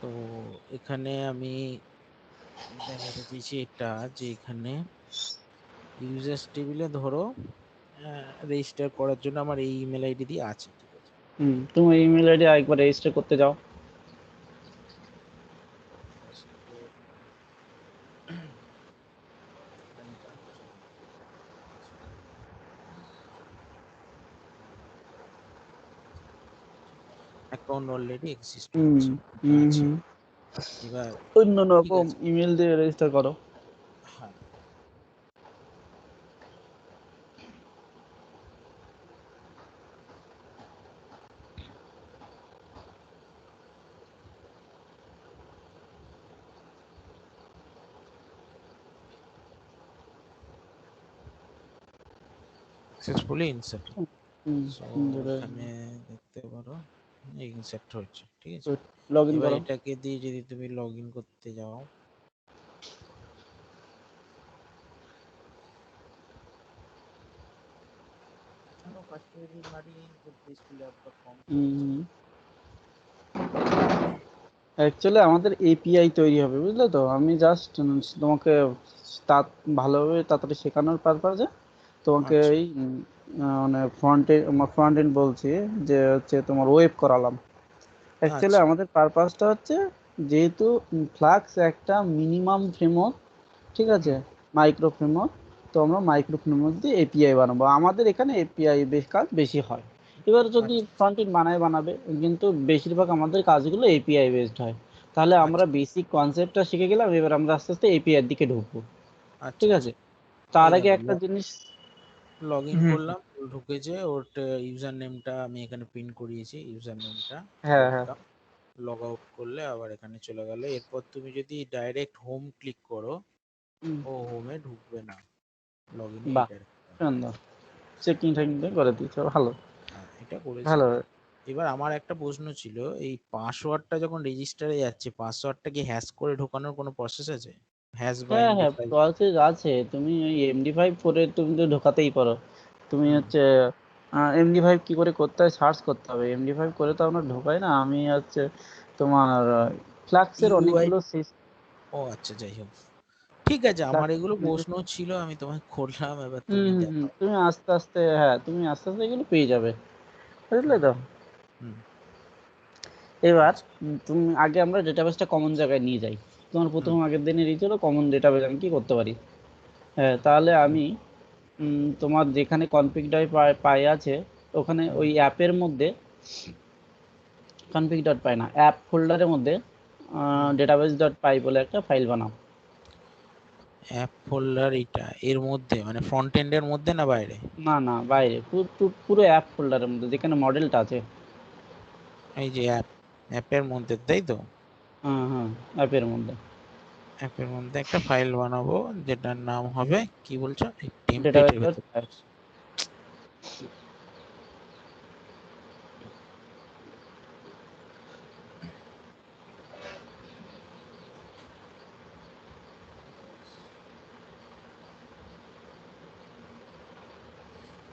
তো এখানে আমি দেখাতে চেয়েছি এটা, যে এখানে ইউজার্স টেবিলে ধরো রেজিস্টার করার জন্য আমার এই ইমেল আইডি দিয়ে আছে, ঠিক আছে। তুমি ইমেল আইডি একবার রেজিস্টার করতে যাও। অ্যাকাউন্ট অলরেডি এক্সিস্ট হুম হচ্ছে, এটা হুম আছে। হুম এবার অন্য ঠিক রকম আছে, ইমেল দিয়ে রেজিস্টার করো। হ্যাঁ সাকসেসফুলি ইনসার্ট। সো এখানে দেখতে পারো ইনসার্ট হচ্ছে, ঠিক আছে। লগ ইন এবার করো। এটাকে দিয়ে যদি তুমি লগ ইন করতে যাও, অ্যাকচুয়ালি আমাদের এপিআই তৈরি হবে, বুঝলে তো। আমি জাস্ট তোমাকে ভালোভাবে তাড়াতাড়ি শেখানোর পারপাজে তোমাকে আচ্ছা এই মানে ফ্রন্ট এন্ড বলছি, যে হচ্ছে তোমার ওয়েব করালাম। অ্যাকচুয়ালি আচ্ছা আমাদের পারপাসটা হচ্ছে, যেহেতু ফ্লাক্স একটা মিনিমাম ফ্রেমওয়ার্ক, ঠিক আছে, হুম মাইক্রো ফ্রেমওয়ার্ক। তো আমরা মাইক্রো ফ্রেমওয়ার্ক দিয়ে এপিআই বানাবো, আমাদের এখানে এপিআই বেশ কাজ বেশি হয়। এবার যদি আচ্ছা ফ্রন্ট এন্ড বানাবে, কিন্তু বেশিরভাগ আমাদের কাজগুলো এপিআই বেসড হয়। তাহলে আমরা আচ্ছা বেসিক কনসেপ্টটা শিখে গেলাম, এবার আমরা আস্তে আস্তে এপিআই এর দিকে ঢুকবো। আচ্ছা ঠিক আছে, আচ্ছা। তার এই আগে দেখো একটা জিনিস। লগ ইন হুম করলাম, ঢুকেছে ওর ইউজার নেমটা আমি এখানে পিন করিয়েছি, ইউজার নেমটা হ্যাঁ হ্যাঁ ওয়েলকাম। লগ আউট করলে আবার এখানে চলে গেল। এরপর তুমি যদি ডাইরেক্ট হোম ক্লিক করো, হুম, ও হোমে ঢুকবে না, লগ ইনে বাহ, এটা রাখতে হবে। সুন্দর। চেকিং টেকিং করে দিয়েছো, ভালো। হ্যাঁ এটা করেছি। ভালো। এবার আমার একটা প্রশ্ন ছিল, এই পাসওয়ার্ডটা যখন রেজিস্টারে যাচ্ছে, পাসওয়ার্ডটা কি হ্যাশ করে ঢোকানোর কোনো প্রসেস আছে? হ্যাশ বা হ্যাঁ এমডি হ্যাঁ, ফাইভ প্রসেস আছে। তুমি ওই এমডি5 করে তুমি তো ঢোকাতেই পারো। তুমি হুম হচ্ছে এমডি5 কি করে করতে হয় সার্চ করতে হবে। এমডি5 করে তো আমরা ঢোকাই না। আমি হচ্ছে তোমার ফ্লাক্সের ইউআই। অনেকগুলো ও আচ্ছা, যাই হোক, ঠিক আছে। আমার এগুলো প্রশ্ন ছিল, আমি তোমায় করলাম, এবার হুম তুমি হুম হুম, দেখাও। তুমি আস্তে আস্তে, হ্যাঁ তুমি আস্তে আস্তে এগুলো পেয়ে যাবে, বুঝলে হুম তো। হুম, ঠিক এবার আছে। তুমি আগে আমরা ডেটাবেসটা কমন জায়গায় নিয়ে যাই। তোমার প্রথম হুম আগের দিনে দিতে হলো কমন ডেটাবেস আমি কি করতে পারি। হ্যাঁ, তাহলে হুম আমি তোমার যেখানে কনফিগ ডট পাই আছে, ওখানে হুম। ওই অ্যাপের মধ্যে কনফিগ ডট পাই না, অ্যাপ ফোল্ডারের মধ্যে হুম ডেটাবেস ডট পাই বলে একটা ফাইল বানাও। অ্যাপ ফোল্ডার, এটা এর মধ্যে মানে ফ্রন্ট এন্ডের মধ্যে না বাইরে? না না, বাইরে, পুরো অ্যাপ ফোল্ডারের মধ্যে যেখানে মডেলটা আছে। এই যে অ্যাপের মধ্যে, তাই তো? হ্যাঁ হ্যাঁ, অ্যাপের মধ্যে অ্যাপের মধ্যে একটা ফাইল বানাবো, যেটার নাম হবে কি বলছো, এই ডেটাবেস টেমপ্লেটের ডট ভেতর?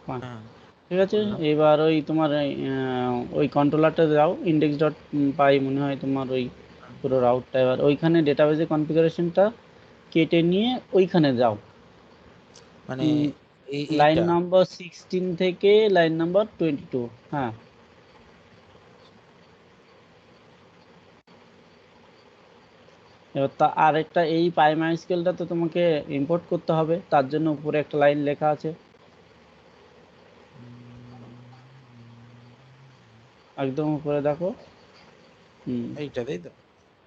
পাই। হ্যাঁ ঠিক আছে, করলাম। এবার ওই তোমার ওই কন্ট্রোলারটা দাও, ইন্ডেক্স ডট পাই মনে হয় তোমার ওই পুরো রাউটটা। এবার ওইখানে ডেটাবেসের কনফিগারেশনটা কেটে নিয়ে ওইখানে যাও। মানে লাইন এইটা। নাম্বার 16 থেকে লাইন নাম্বার 22। হ্যাঁ, এবার তা আরেকটা এই পাইমাই স্কেলটা তো তোমাকে ইম্পোর্ট করতে হবে, তার জন্য উপরে একটা লাইন লেখা আছে, একদম উপরে দেখো। হুম এইটা তাই তো?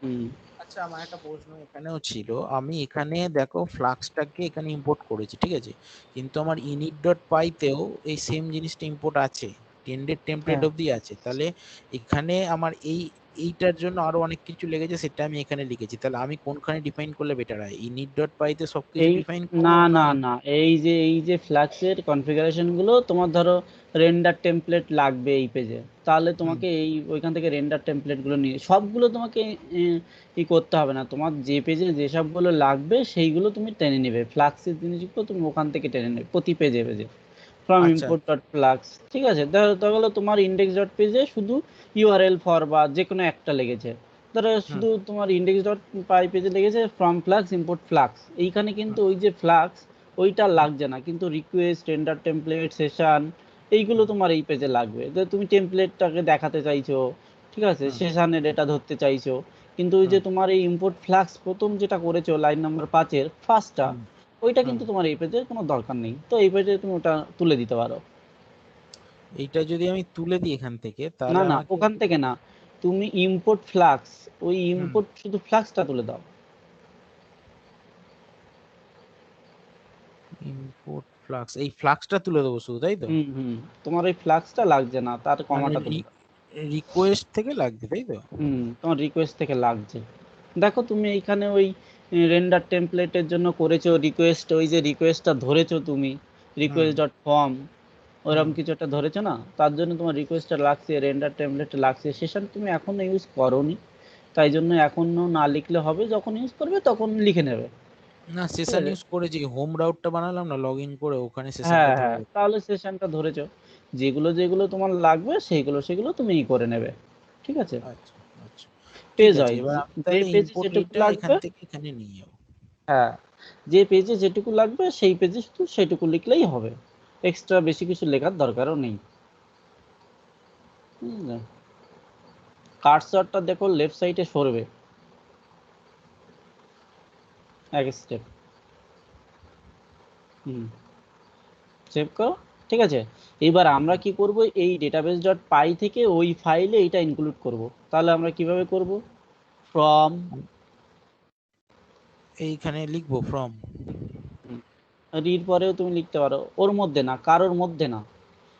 হুম আচ্ছা, আমার একটা প্রশ্ন এখানেও ছিল। আমি এখানে দেখো ফ্লাক্সটাকে এখানে ইম্পোর্ট করেছি, ঠিক আছে, কিন্তু আমার init ডট পাইতেও এই সেম জিনিসটা ইম্পোর্ট আছে, টেন্ডেড টেমপ্লেট হ্যাঁ, অবধি আছে। তাহলে এখানে আমার এইটার জন্য আরো অনেক কিছু লেগেছে, সেটা আমি এখানে লিখেছি। তাহলে আমি কোনখানে ডিফাইন করলে বেটার হয়? init ডট পাইতে সবকিছু এই ডিফাইন না করবো না? না না, এই যে ফ্লাক্সের কনফিগারেশন গুলো তোমার ধরো রেন্ডার টেমপ্লেট লাগবে এই পেজে, তাহলে হুম তোমাকে এই ওইখান থেকে রেন্ডার টেমপ্লেট গুলো নিয়ে সবগুলো তোমাকে ই করতে হবে না। তোমার যে পেজে যেসবগুলো লাগবে সেইগুলো তুমি টেনে নেবে, ফ্লাক্সের জিনিসগুলো তুমি ওখান থেকে টেনে নেবে প্রতি পেজে পেজে, ফ্রম আচ্ছা ইম্পোর্ট ডট ফ্লাক্স। ঠিক আছে, তাহলে তোমার ইন্ডেক্স ডট পেজে শুধু ইউআরএল ফর বা যে কোনো একটা লেগেছে, ধরো হুম শুধু তোমার ইন্ডেক্স ডট পাই পেজে লেগেছে ফ্রম ফ্লাক্স ইম্পোর্ট ফ্লাক্স, এইখানে কিন্তু হুম ওই যে ফ্লাক্স ওইটা হুম লাগছে না, কিন্তু রিকোয়েস্ট, রেন্ডার টেমপ্লেট, সেশন এইগুলো হুম তোমার এই পেজে লাগবে। যে তুমি টেমপ্লেটটাকে দেখাতে চাইছো, ঠিক আছে, হুম সেশনের ডেটা ধরতে চাইছো, কিন্তু ওই যে হুম তোমার এই ইম্পোর্ট ফ্লাক্স প্রথম যেটা করেছো লাইন নাম্বার 5-এর ফার্স্টটা, হুম ওইটা হুম। কিন্তু তোমার এই পেজে কোনো দরকার নেই, তো এই পেজে তুমি ওটা তুলে দিতে পারো। এইটা যদি আমি তুলে দিই এখান থেকে তাহলে না না, আমাকে ওখান থেকে না, তুমি ইম্পোর্ট ফ্লাক্স, ওই হুম ইম্পোর্ট শুধু ফ্লাক্সটা তুলে দাও। ইম্পোর্ট ফ্লাক্স, এই ফ্লাক্সটা তুলে দেবো শুধু, তাই তো? হুম হুম, তোমার ওই ফ্লাক্সটা লাগছে না, তার মানে কমাটা তুলে দাও। রিকোয়েস্ট থেকে লাগবে, তাই তো? তোমার রিকোয়েস্ট থেকে লাগছে। দেখো তুমি এইখানে ওই রেন্ডার টেমপ্লেটের জন্য করেছো রিকোয়েস্ট, ওই যে রিকোয়েস্টটা ধরেছো তুমি, হুম রিকোয়েস্ট ডট ফর্ম, হুম। ওরকম কিছু একটা ধরেছো না, তার জন্য তোমার রিকোয়েস্টটা লাগছে, রেন্ডার টেমপ্লেট লাগছে, সেসব তুমি এখনো ইউজ করোনি, তাই জন্য এখনো না লিখলে হবে, যখন ইউজ করবে তখন লিখে নেবে। না, ঠিক সেশন আছে, ইউজ করেছি, হোম রাউটটা বানালাম না, লগ ইন করে ওখানে সেশনটা হ্যাঁ ধরে হ্যাঁ, গেছে। তাহলে সেশনটা ধরেছো, যেগুলো যেগুলো তোমার লাগবে সেইগুলো সেগুলো তুমি ই করে নেবে। ঠিক আছে, আচ্ছা আচ্ছা, ঠিক পেজ আছে, ওয়াইজ এবার আমি যে তাহলে পেজে ইম্পোর্ট যেটুকু এইটা এখান লাগবে, থেকে এখানে নিয়ে যাবো। হ্যাঁ, যে পেজে যেটুকু লাগবে সেই পেজে শুধু সেটুকু লিখলেই হবে, এক্সট্রা বেশি কিছু লেখার দরকারও নেই। বুঝলে, কার্সরটা দেখো লেফট সাইডে সরবে এক স্টেপ। হুম, সেভ করো। ঠিক আছে, এবার আমরা কি করব, এই ডেটাবেস ডট পাই থেকে ওই ফাইলে এটা ইনক্লুড করব। তাহলে আমরা কিভাবে করব, ফ্রম, এইখানে লিখবো ফ্রম। রির পরেও তুমি লিখতে পারো, ওর মধ্যে না, কারোর মধ্যে না,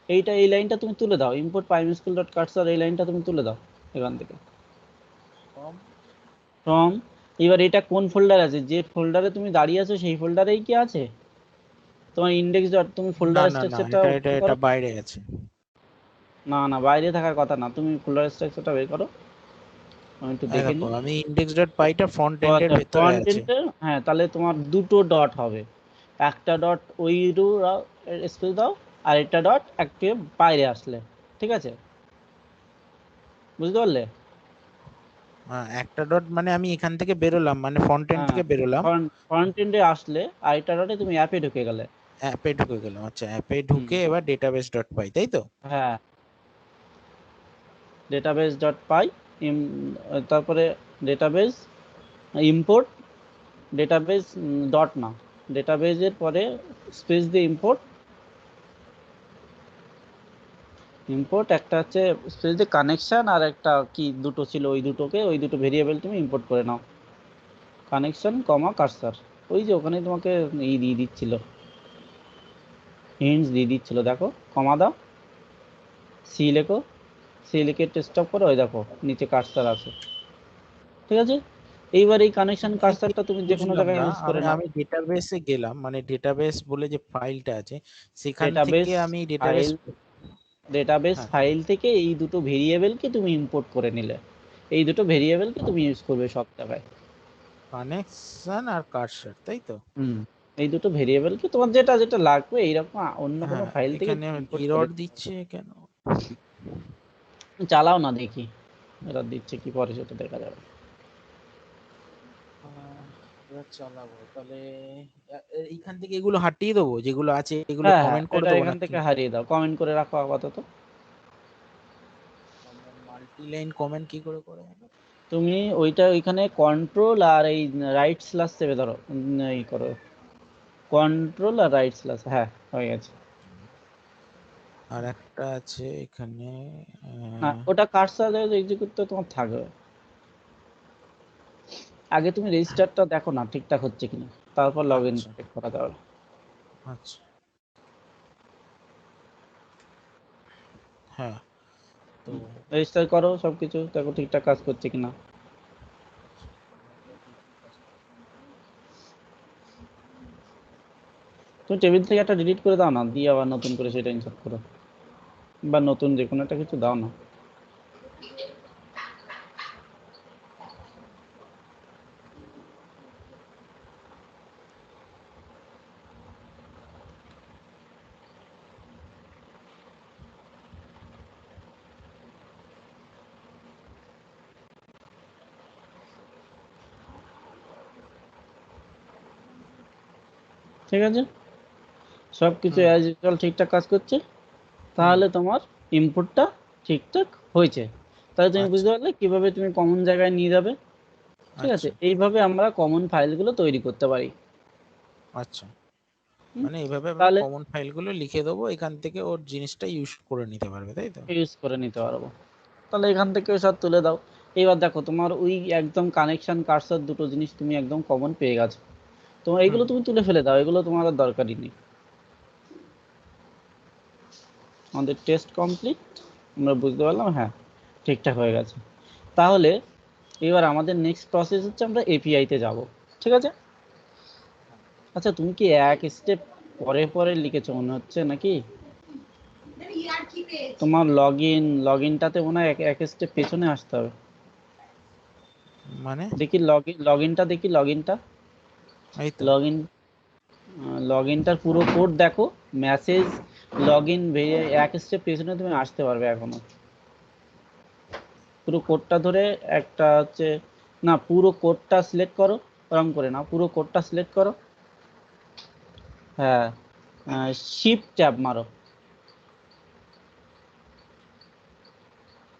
এইটা, এই লাইনটা তুমি তুলে দাও, import primary school dot cursor, এই লাইনটা তুমি তুলে দাও এখান থেকে, ফ্রম। ফ্রম। এবার এটা কোন ফোল্ডার আছে, যে ফোল্ডারে তুমি দাঁড়িয়ে আছো সেই ফোল্ডারেই কি আছে তোমার ইন্ডেক্স ডট, তুমি না ফোল্ডার না না, স্ট্রাকচারটা এটা এটা ওপেন এটা করো। বাইরে আছে। না না, বাইরে থাকার কথা না, তুমি ফোল্ডার স্ট্রাকচারটা বের করো, আমি একটু এই দেখে দেখো, নিই। আমি ইন্ডেক্স ডট পাইটা ফ্রন্ট ও এন্ডের আচ্ছা, ভেতরে ফ্রন্ট আছে। এন্ডে, হ্যাঁ, তাহলে তোমার দুটো ডট হবে, একটা ডট ওই স্পেস দাও, আর একটা ডট একটু বাইরে আসলে, ঠিক আছে, বুঝতে পারলে? একটা ডট মানে আমি এখান থেকে বেরোলাম, মানে ফ্রন্ট এন্ড হ্যাঁ, থেকে বেরোলাম, ফ্রন্ট ফ্রন্ট এন্ডে আসলে আরেকটা ডটে তুমি অ্যাপে ঢুকে গেলে। অ্যাপে ঢুকে গেলাম। আচ্ছা, অ্যাপে হুম, ঢুকে এবার ডেটাবেস ডট পাই, তাই তো? হ্যাঁ, ডেটাবেস ডট পাই, তারপরে ডেটাবেস ইম্পোর্ট, ডেটাবেস ডট না, ডেটাবেজের পরে স্পেস দিয়ে ইম্পোর্ট, ইম্পোর্ট একটা হচ্ছে স্পেস দিয়ে কানেকশন, আর একটা কি দুটো ছিল, ওই দুটোকে, ওই দুটো ভেরিয়েবল তুমি ইম্পোর্ট করে নাও, কানেকশন কমা কার্সার, ওই যে ওখানে তোমাকে এই দিয়ে দিচ্ছিল, হিন্টস দিয়ে দিচ্ছিল, দেখো, কমা দাও, সি লেখো, সি লিখে স্টপ করো, ওই দেখো নিচে কার্সার আছে। ঠিক আছে, এইবার এই কানেকশন আমি ঠিক কার্সারটা তুমি যে কোনো বুঝলাম জায়গায় না, ইউজ করে আমি নাও। আমি ডেটাবেসে গেলাম, মানে ডেটাবেস বলে যে ফাইলটা আছে সেখান থেকে ডেটাবেস আমি ডেটাবেস। ফাইল, ডেটাবেস হ্যাঁ, ফাইল থেকে এই দুটো ভেরিয়েবলকে তুমি ইম্পোর্ট করে নিলে, এই দুটো ভেরিয়েবলকে তুমি ইউজ করবে সব জায়গায়। কানেকশন আর কার্সর, তাই তো? হুম, এই দুটো ভেরিয়েবলকে তোমার যেটা যেটা লাগবে এইরকম অন্য কোনো হ্যাঁ, ফাইল থেকে এখানে ইম্পোর্ট করে এরর নিতে হবে। দিচ্ছে কেন? চালাও না দেখি, এরা দিচ্ছে কি পরে সেটা দেখা যাবে। এবার চালাবো তাহলে। এইখান থেকে এগুলো হাটিয়ে দেবো, যেগুলো আছে এগুলো হ্যাঁ হ্যাঁ, কমেন্ট করে এটা দেবো এখান নাকি? থেকে হারিয়ে দাও, কমেন্ট করে রাখো আপাতত। মাল্টি লাইন কমেন্ট কি করে করে? তুমি ওইটা ওইখানে কন্ট্রোল আর এই রাইট স্ল্যাশ চেপে ধরো, এই করো, কন্ট্রোল আর রাইট স্ল্যাশ, হ্যাঁ, হয়ে গেছে। আর একটা আছে এখানে। না, ওটা কার্সার এক্সিকিউট তো তোমার থাকবে, আগে তুমি রেজিস্টারটা দেখো না ঠিকঠাক হচ্ছে কিনা, তারপর লগ ইন আচ্ছা চেক করা যাবে। আচ্ছা, হ্যাঁ, তো রেজিস্টার করো সবকিছু, দেখো ঠিকঠাক কাজ করছে কিনা। তুমি টেবিল থেকে একটা ডিলিট করে দাও না, দিয়ে আবার নতুন করে সেটা ইনসার্ট করো, বা নতুন যে কোনো একটা কিছু দাও না। ঠিক আছে, সব কিছু হুম অ্যাজ ইউজুয়াল ঠিকঠাক কাজ করছে, হুম তাহলে তোমার ইনপুটটা ঠিকঠাক হয়েছে। তাহলে তুমি আচ্ছা বুঝতে পারলে কিভাবে তুমি কমন জায়গায় নিয়ে যাবে। ঠিক আছে, আচ্ছা এইভাবে আমরা কমন ফাইলগুলো তৈরি করতে পারি। আচ্ছা, হুম, মানে এইভাবে আমরা তাহলে কমন ফাইলগুলো লিখে দেবো, এখান থেকে ওর জিনিসটা ইউজ করে নিতে পারবে, তাই তো? ইউজ করে নিতে পারবো। তাহলে এখান থেকে সব তুলে দাও। এবার দেখো তোমার ওই একদম কানেকশন কার্সর দুটো জিনিস তুমি একদম কমন পেয়ে গেছো, তোমার হুম এইগুলো তুমি তুলে ফেলে দাও, এগুলো তোমার আর দরকারই নেই। আমাদের টেস্ট কমপ্লিট, আমরা বুঝতে পারলাম হ্যাঁ ঠিকঠাক হয়ে গেছে। তাহলে এবার আমাদের নেক্সট প্রসেস হচ্ছে আমরা এপিআই তে যাব। ঠিক আছে, আচ্ছা তুমি কি এক স্টেপ পরে পরে লিখেছো মনে হচ্ছে নাকি? তোমার লগ ইনটাতে মনে হয় এক এক স্টেপ পেছনে আসতে হবে। মানে দেখি লগ ইনটা দেখি, লগইনটা এই তো। লগ ইন লগ ইনটার পুরো কোড দেখো, মেসেজ লগ ইন এক স্টেপ পেছনে তুমি আসতে পারবে এখনো। পুরো কোডটা ধরে একটা হচ্ছে, না পুরো কোডটা সিলেক্ট করো, ওরকম করে না, পুরো কোডটা সিলেক্ট করো। হ্যাঁ, শিফট ট্যাব মারো।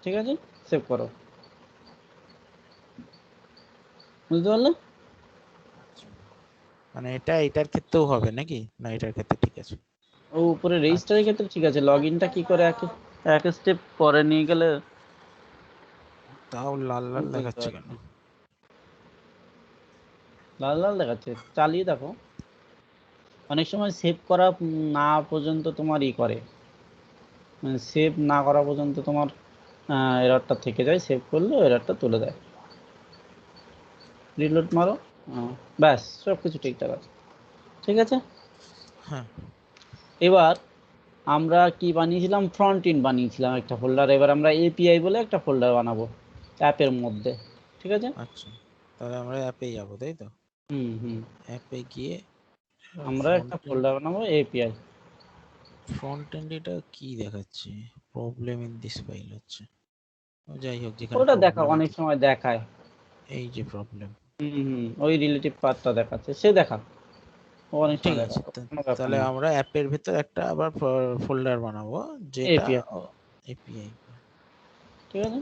ঠিক আছে, সেভ করো। বুঝতে পারলে? আচ্ছা, মানে এটা এটার ক্ষেত্রেও হবে নাকি, না এটার ক্ষেত্রে ঠিক আছে? ও উপরে আচ্ছা, রেজিস্টারের ক্ষেত্রে ঠিক আছে, লগ ইনটা কি করে এক এক স্টেপ পরে নিয়ে গেলে তাও লাল লাল বুঝতে দেখাচ্ছে কেন? পারছি। লাল লাল দেখাচ্ছে, চালিয়ে দেখো। অনেক সময় সেভ করা না পর্যন্ত তোমার ই করে, মানে সেভ না করা পর্যন্ত তোমার এররটা থেকে যায়, সেভ করলে এররটা তুলে দেয়। রিলোড মারো, ব্যাস সব কিছু ঠিকঠাক আছে। ঠিক আছে, হ্যাঁ এবার আমরা কি বানিয়েছিলাম, ফ্রন্ট এন্ড বানিয়েছিলাম একটা ফোল্ডার, এবার আমরা এপিআই বলে একটা ফোল্ডার বানাবো অ্যাপের মধ্যে। ঠিক আছে, আচ্ছা, তাহলে আমরা অ্যাপে যাবো তাই তো? হুম হুম, অ্যাপে গিয়ে আমরা একটা ফ্রন্ট এন্ড, ফোল্ডার বানাবো এপিআই। ফ্রন্ট এন্ড এটা কি দেখাচ্ছে? প্রবলেম ইন দিস ফাইল হচ্ছে। ও যাই হোক, যেখানে ওটা দেখা প্রবলেম অনেক হচ্ছে, সময় দেখায়। এই যে প্রবলেম। হুম হুম, ওই রিলেটিভ পার্টটা দেখাচ্ছে, সে দেখা, ও অনেক ঠিক সময় দেখা, আছে, কোনো ব্যাপার তাহলে না। আমরা অ্যাপের ভেতর একটা আবার ফোল্ডার বানাবো, যেটা এপিআই, এপিআই। ঠিক আছে।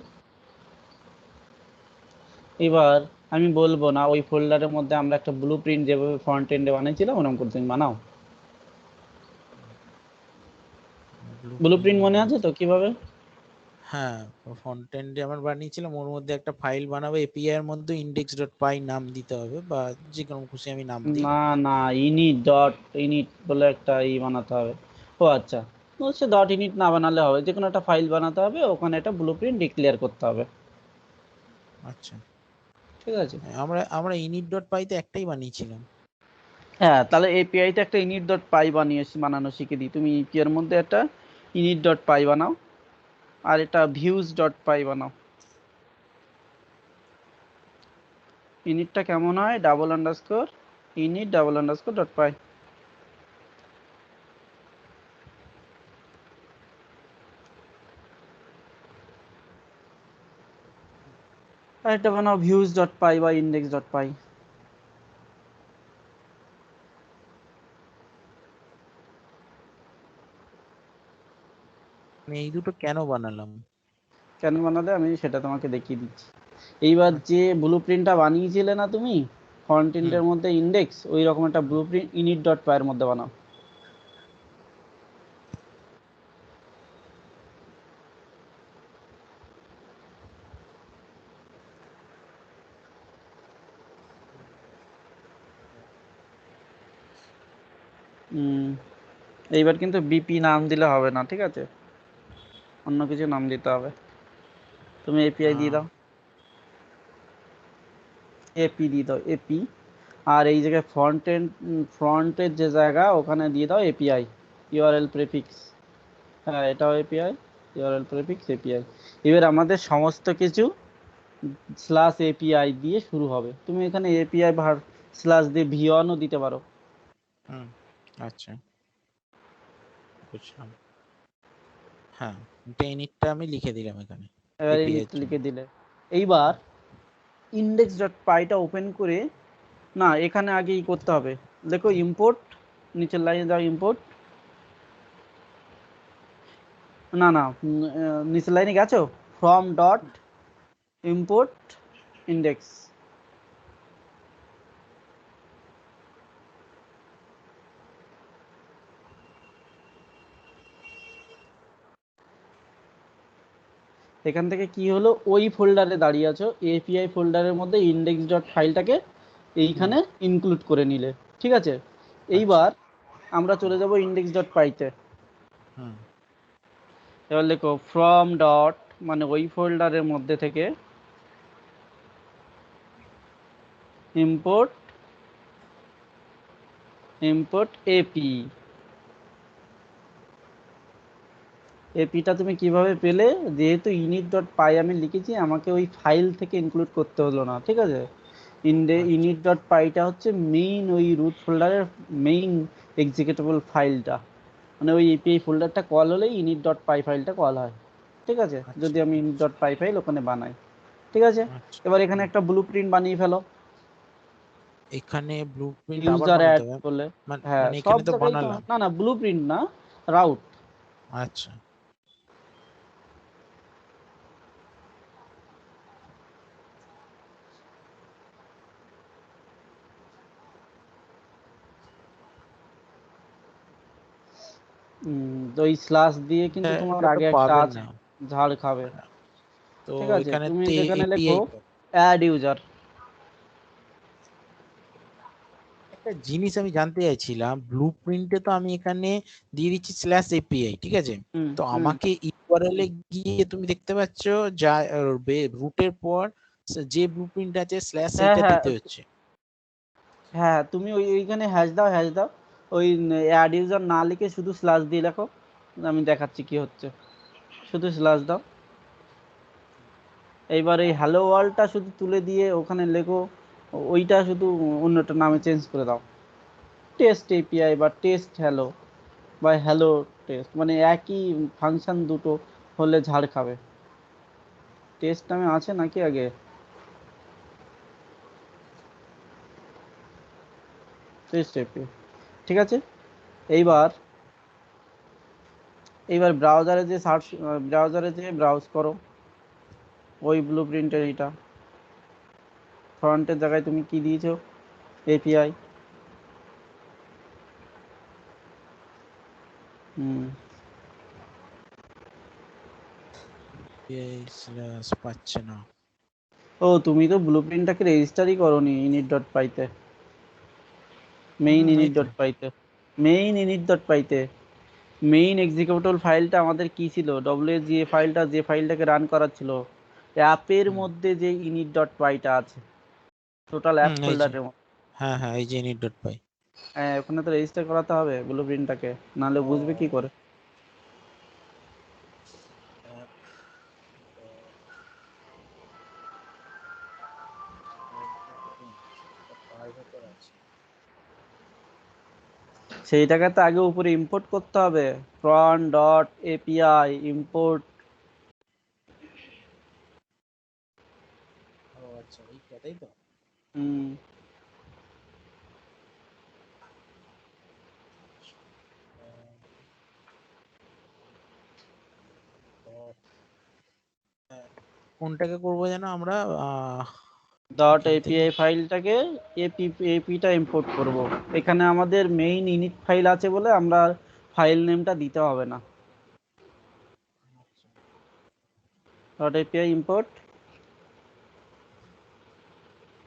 এবার আমি বলবো না, ওই ফোল্ডারের মধ্যে আমরা একটা ব্লু প্রিন্ট যেভাবে ফ্রন্ট এন্ডে বানিয়েছিলাম ওরকম করে তুমি বানাও। ব্লু ব্লু প্রিন্ট প্রিন্ট মনে আছে বানিয়েছি, তো কিভাবে? হ্যাঁ। ফ্রন্ট এন্ডে আমার বানিয়েছিলাম, ওর মধ্যে একটা ফাইল বানাবো, এপিআই এর মধ্যে index ডট পাই নাম দিতে হবে, বা যে কোনো খুশি আমি নাম দিই। না না, ইনিট ডট ইনিট বলে একটা বানাতে হবে। ও আচ্ছা, সে ডট ইনিট না বানালে হবে, যে কোনো একটা ফাইল বানাতে হবে, ওখানে একটা ব্লু প্রিন্ট ডিক্লেয়ার করতে হবে। আচ্ছা, ঠিক আছে, হ্যাঁ, আমরা আমরা init ডট পাইতে একটাই বানিয়েছিলাম। হ্যাঁ তাহলে এপিআই তে একটা ইনিট ডট পাই বানানো শিখে দিই, তুমি ইপিআই এর মধ্যে একটা ইনিট ডট পাই বানাও, আর এটা ভিউজ ডট পাই বানাও। ইনিটটা কেমন হয়, double underscore init double underscore dot py. আর এটা বানাও ভিউজ ডট পাই বা ইন্ডেক্স ডট পাই। আমি এই দুটো কেন বানালাম? কেন বানালে আমি সেটা তোমাকে দেখিয়ে দিচ্ছি। এইবার আচ্ছা, যে ব্লু প্রিন্টটা বানিয়েছিলে না তুমি ফ্রন্ট হুম এন্ডের মধ্যে ইন্ডেক্স, ওই রকম একটা ব্লু প্রিন্ট ইনিট ডট পাই এর মধ্যে বানাও। হুম, এইবার কিন্তু বিপি নাম দিলে হবে না, ঠিক আছে, অন্য কিছু নাম দিতে হবে। তুমি এপিআই দিয়ে দাও, এপি দিয়ে দাও এপি, আর এই জায়গায় ফ্রন্টের যে জায়গা ওখানে দিয়ে দাও এপিআই, ইউআরএল প্রেফিক্স। হ্যাঁ এটাও এপিআই, ইউআরএল প্রেফিক্স এপিআই। এবার আমাদের সমস্ত কিছু স্ল্যাশ এপিআই দিয়ে শুরু হবে, তুমি এখানে এপিআই ভার স্ল্যাশ দিয়ে ভি1ও দিতে পারো। হুম আচ্ছা, বুঝলাম। হ্যাঁ, এটা init-টা আমি লিখে দিলাম এখানে এবার এপিআই ইনিট এর জন্য। লিখে দিলে, এইবার ইন্ডেক্স ডট পাইটা ওপেন করে, না এখানে আগে করতে হবে, দেখো ইম্পোর্ট নিচের লাইনে যাও ইম্পোর্ট, না না নিচের লাইনে গেছো, ফ্রম ডট ইম্পোর্ট ইন্ডেক্স। এখান থেকে কি হলো, ওই ফোল্ডারে দাঁড়িয়ে আছো, এপিআই ফোল্ডারের মধ্যে ইন্ডেক্স ডট ফাইলটাকে এইখানে ইনক্লুড করে নিলে, ঠিক আছে। এইবার আমরা চলে যাব ইন্ডেক্স ডট পাইতে। এবার লেখো ফ্রম ডট, মানে ওই ফোল্ডারের মধ্যে থেকে ইম্পোর্ট এপি। এপিটা তুমি কিভাবে পেলে, যেহেতু ইনিট ডট পাই আমি লিখেছি, আমাকে ওই ফাইল থেকে ইনক্লুড করতে হলো না, ঠিক আছে। ইনিট ডট পাইটা হচ্ছে মেইন ওই রুট ফোল্ডারের মেইন এক্সিকিউটেবল ফাইলটা, মানে ওই এপিআই ফোল্ডারটা কল হলেই ইনিট ডট পাই ফাইলটা কল হয়, ঠিক আছে, যদি আমি ইনিট ডট পাই ফাইল ওখানে বানাই, ঠিক আছে। এবার এখানে একটা ব্লু প্রিন্ট বানিয়ে ফেলো, এখানে ব্লুপ্রিন্ট আবার ইউজার বানাতে অ্যাড হবে? করলে, হ্যাঁ মানে সব এখানে তো জায়গায় তো, বানালাম। না না ব্লু প্রিন্ট না, রাউট। আচ্ছা, তো ওই স্ল্যাশ দিয়ে কিন্তু তোমার এটা তো আগে একটা পাবেন আছে, না। ঝাড় খাবে, তো ঠিক আছে। এখানে তুমি তো যেখানে লেখো এপিআই, অ্যাড ইউজার, একটা জিনিস আমি জানতে চাইছিলাম, ব্লুপ্রিন্টে তো আমি এখানে দিয়ে দিচ্ছি স্ল্যাশ এপিআই, ঠিক আছে। তো আমাকে ইউআরএল এ গিয়ে তুমি দেখতে পাচ্ছ যা রুটের পর যে ব্লুপ্রিন্ট আছে স্ল্যাশ হ্যাঁ এটা হ্যাঁ দিতে হচ্ছে। হ্যাঁ, তুমি ওইখানে হ্যাশ দাও, ওই অ্যাড ইউজার না লিখে শুধু স্ল্যাশ দিয়ে লেখো, আমি দেখাচ্ছি কি হচ্ছে, শুধু স্ল্যাশ দাও। এইবার এই হ্যালো ওয়ার্ল্ডটা শুধু তুলে দিয়ে ওখানে লেখো, ওইটা শুধু অন্যটা নামে চেঞ্জ করে দাও, টেস্ট এপিআই বা টেস্ট হ্যালো বা হ্যালো টেস্ট, মানে একই ফাংশন দুটো হলে ঝাড় খাবে। টেস্ট নামে আছে নাকি আগে, টেস্ট এপিআই, ঠিক আছে। এইবার এইবার ব্রাউজারে যে ব্রাউজ করো ওই ব্লু প্রিন্টের এইটা, ফ্রন্টের জায়গায় তুমি কি দিয়েছো, এপিআই। এপিআই স্ল্যাশ পাচ্ছে না। ও তুমি তো ব্লু প্রিন্টটাকে রেজিস্টারই করোনি ইনিট ডট পাইতে, মেইন এই ইনিট তো ডট পাইতে, মেইন ইনিট ডট পাইতে মেইন এক্সিকিউটেবল ফাইলটা আমাদের কি ছিল, ডব্লিউজিএ ফাইলটা, যে ফাইলটাকে রান করার ছিল অ্যাপের মধ্যে যে ইনিট ডট পাইটা আছে, টোটাল অ্যাপ এই যে, ফোল্ডারের মধ্যে, হ্যাঁ হ্যাঁ, এই যে init dot py। হ্যাঁ ওখানে তো রেজিস্টার করাতে হবে ব্লু প্রিন্টটাকে, নাহলে বুঝবে কি করে। app private আছে। সেইটাকে তো আগে উপরে ইম্পোর্ট করতে হবে, ফ্রন্ট ডট এপিআই ইম্পোর্ট। ও আচ্ছা, এইটা তাই তো। হুম, কোনটাকে করবো যেন আমরা? ডট এখান থেকে এপিআই ফাইলটাকে এপিটা ইম্পোর্ট করব। এখানে আমাদের মেইন ইনিট ফাইল আছে বলে আমরা ফাইল নেমটা দিতে হবে না, ডট এপিআই ইম্পোর্ট,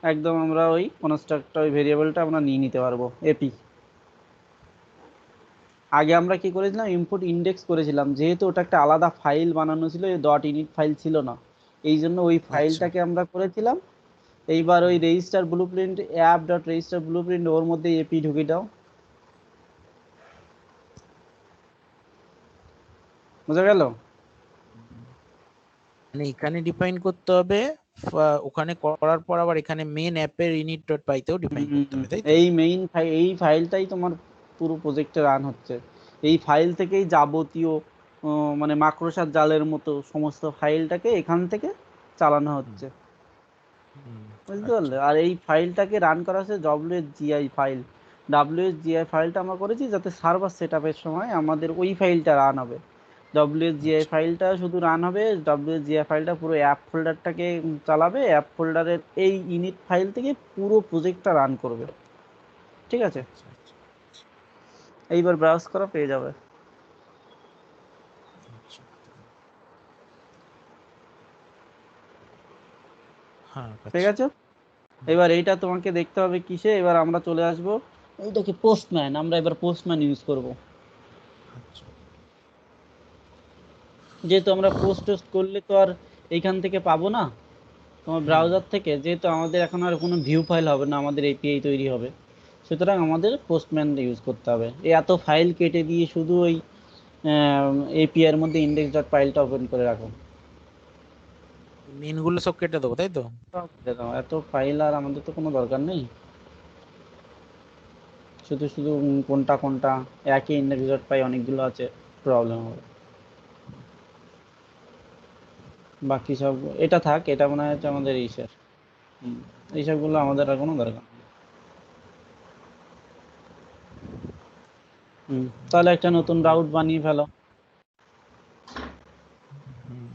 একদম আমরা ওই কনস্ট্রাক্টর ওই ভেরিয়েবলটা আমরা নিয়ে নিতে পারবো এপি। আগে আমরা কি করেছিলাম, ইনপুট ইন্ডেক্স করেছিলাম, যেহেতু ওটা একটা আলাদা ফাইল বানানো ছিল, ডট ইনিট ফাইল ছিল না, এই জন্য ওই আচ্ছা, ফাইলটাকে আমরা করেছিলাম। এইবার ওই register blueprint, app dot register blueprint, ওর মধ্যে এপি ঢুকে দাও, বুঝা গেল। মানে এখানে ডিফাইন করতে হবে, ওখানে করার পর আবার এখানে মেন অ্যাপের init dot py তেও ডিফাইন করতে হবে, তাই তো? এই মেইন ফাইল, এই ফাইলটাই তোমার পুরো প্রজেক্টে রান হচ্ছে, এই ফাইল থেকেই যাবতীয় মানে মাকড়সার জালের মতো সমস্ত ফাইলটাকে এখান থেকে চালানো হচ্ছে, বুঝতে আচ্ছা, পারলে। আর এই ফাইলটাকে রান করা হচ্ছে ডব্লিউজিআই ফাইল, WSGI ফাইলটা আমরা করেছি যাতে সার্ভার সেটআপের সময় আমাদের ওই ফাইলটা রান হবে। WSGI ফাইলটা শুধু রান হবে, WSGI ফাইলটা পুরো অ্যাপ ফোল্ডারটাকে চালাবে, অ্যাপ ফোল্ডারের এই ইনিট ফাইল থেকে পুরো প্রজেক্টটা রান করবে। ঠিক আছে, আচ্ছা আচ্ছা এইবার ব্রাউজ করা পেয়ে যাবে। আচ্ছা হ্যাঁ পেয়ে পাচ্ছি। গেছো? এবার এইটা তোমাকে দেখতে হবে কিসে, এবার আমরা চলে আসব এইটাকে পোস্টম্যান, আমরা এবার পোস্টম্যান ইউজ করব। আচ্ছা যেহেতু আমরা পোস্ট টোস্ট করলে তো আর এইখান থেকে পাবো না, তোমার হুম ব্রাউজার থেকে, যেহেতু আমাদের এখন আর কোনো ভিউ ফাইল হবে না, আমাদের এপিআই তৈরি হবে, সুতরাং আমাদের পোস্টম্যান ইউজ করতে হবে। এই এত ফাইল কেটে দিয়ে শুধু ওই এপিআই এর মধ্যে ইন্ডেক্স ডট ফাইলটা ওপেন করে রাখো। মেনগুলো সব কেটে দেবো তাই তো? সব কেটে দাও, এত ফাইল আর আমাদের তো কোনো দরকার নেই। শুধু শুধু কোনটা কোনটা একই ইন্ডেক্স ডট পাই অনেকগুলো আছে, প্রবলেম হবে। বাকি সব এটা থাক, এটা মনে হচ্ছে আমাদের ইসের, এইসবগুলো আমাদের আর কোনো দরকার নেই। তাহলে একটা নতুন রাউট বানিয়ে ফেলো। হুম।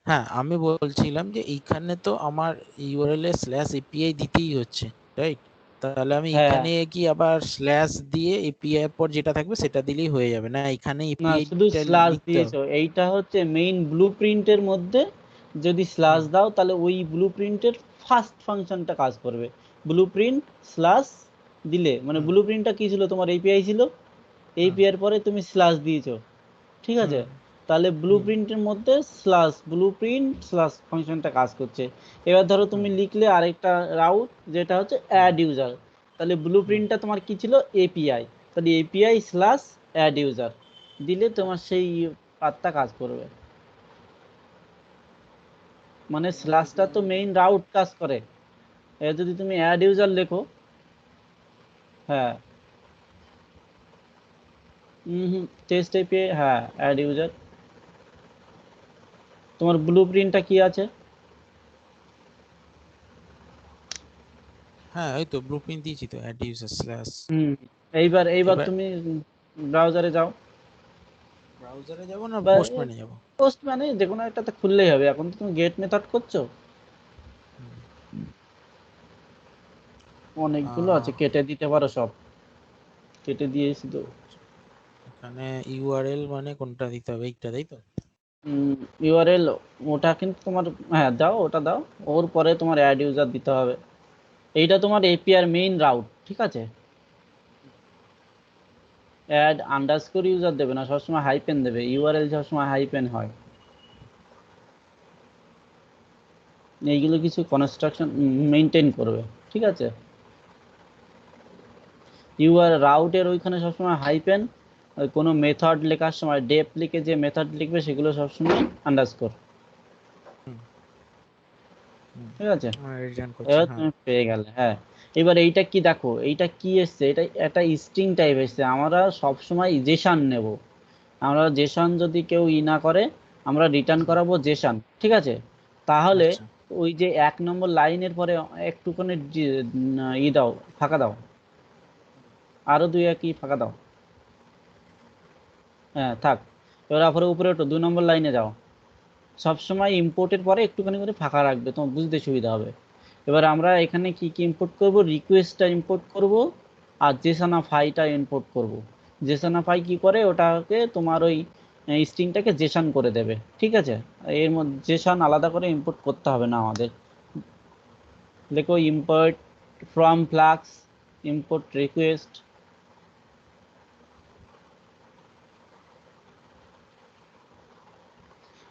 হ্যাঁ আমি বলছিলাম যে এইখানে তো আমার ইউআরএল এ স্ল্যাশ এপিআই দিতেই হচ্ছে, রাইট? তাহলে আমি হ্যাঁ, এখানে কি আবার স্ল্যাশ দিয়ে এপিআই এর পর যেটা থাকবে সেটা দিলেই হয়ে যাবে, না এখানে না এপিআই শুধু টা স্ল্যাশ লিখতে হবে? দিয়েছো, এইটা হচ্ছে মেইন ব্লু প্রিন্টের মধ্যে যদি স্ল্যাশ হুম দাও তাহলে ওই ব্লু প্রিন্টের ফার্স্ট ফাংশনটা কাজ করবে। ব্লু প্রিন্ট স্ল্যাশ দিলে মানে হুম ব্লু প্রিন্টটা কি ছিল, তোমার এপিআই ছিল, হুম এপিআই এর পরে তুমি স্ল্যাশ দিয়েছো, ঠিক আছে, হুম তাহলে ব্লু হুম প্রিন্টের মধ্যে স্ল্যাশ ব্লু প্রিন্ট স্ল্যাশ ফাংশনটা কাজ করছে। এবার ধরো তুমি হুম লিখলে আরেকটা রাউট যেটা হচ্ছে হুম অ্যাড ইউজার, তাহলে ব্লু হুম প্রিন্টটা তোমার কি ছিল, এপিআই, তাহলে এপিআই স্ল্যাশ অ্যাড ইউজার দিলে তোমার সেই পাতটা কাজ করবে। মানে স্ল্যাশটা তো মেইন রাউট কাজ করে, এবার যদি তুমি অ্যাড ইউজার লেখো, হ্যাঁ, হুম, টেস্ট এপিআই, হ্যাঁ অ্যাড ইউজার, তোমার ব্লু প্রিন্টটা কি আছে, হ্যাঁ এই তো ব্লুপ্রিন্ট দিয়েছি তো, অ্যাড ইউজার স্ল্যাশ। হুম, এইবার এইবার এবার তুমি ব্রাউজারে যাও, ব্রাউজারে যাব না বা পোস্টম্যানে যাব? পোস্ট মানে যে কোনো একটাতে খুললেই হবে, এখন তো তুমি গেট মেথড করছো, হুম অনেকগুলো আছে, আহ, কেটে দিতে পারো সব, কেটে দিয়ে শুধু আচ্ছা, এখানে ইউআরএল মানে কোনটা দিতে হবে, এইটা তাই তো? ইউআরএল, ওটা কিন্তু তোমার, হ্যাঁ দাও ওটা দাও, ওর পরে তোমার অ্যাড ইউজার দিতে হবে। এইটা তোমার এপিআই মেইন রাউট, ঠিক আছে, অ্যাড আন্ডারস্কোর ইউজার দেবে না, সবসময় হাইপেন দেবে, ইউআরএল সবসময় হাইপেন হয়। এইগুলো কিছু কনস্ট্রাকশন মেনটেন করবে, ঠিক আছে, ইউআর রাউটের ওইখানে সবসময় হাইপেন, কোনো মেথড লেখার সময় ডেপ লিখে যে মেথড লিখবে সেগুলো সবসময় আন্ডারস্কোর, হুম হুম ঠিক আছে। রিটার্ন করছে এবার হ্যাঁ। তুমি পেয়ে গেলে, হ্যাঁ। এবার এইটা কি দেখো, এইটা কি এসছে, এটা একটা স্ট্রিং টাইপ এসছে, আমরা সব সময় জেসান নেব, আমরা জেসান যদি কেউ না করে, আমরা রিটার্ন হুম, করাবো জেসান, ঠিক আছে। তাহলে আচ্ছা ওই যে 1 নম্বর লাইনের পরে একটুখানি দাও, ফাঁকা দাও, আরো দুই একই ফাঁকা দাও, হ্যাঁ থাক। এবার আবার উপরে ওঠো, 2 নম্বর লাইনে যাও, সবসময় ইম্পোর্টের পরে একটুখানি করে ফাঁকা রাখবে, তোমার বুঝতে সুবিধা হবে। এবার আমরা এখানে কি কি ইম্পোর্ট করব, রিকোয়েস্টটা ইম্পোর্ট করব, আর জেসানাফাইটা ইম্পোর্ট করব। জেসানাফাই কি করে, ওটাকে তোমার ওই স্ট্রিংটাকে জেসান করে দেবে, ঠিক আছে। এর মধ্যে জেসান আলাদা করে ইম্পোর্ট করতে হবে না আমাদের। দেখো import from Flask, import request,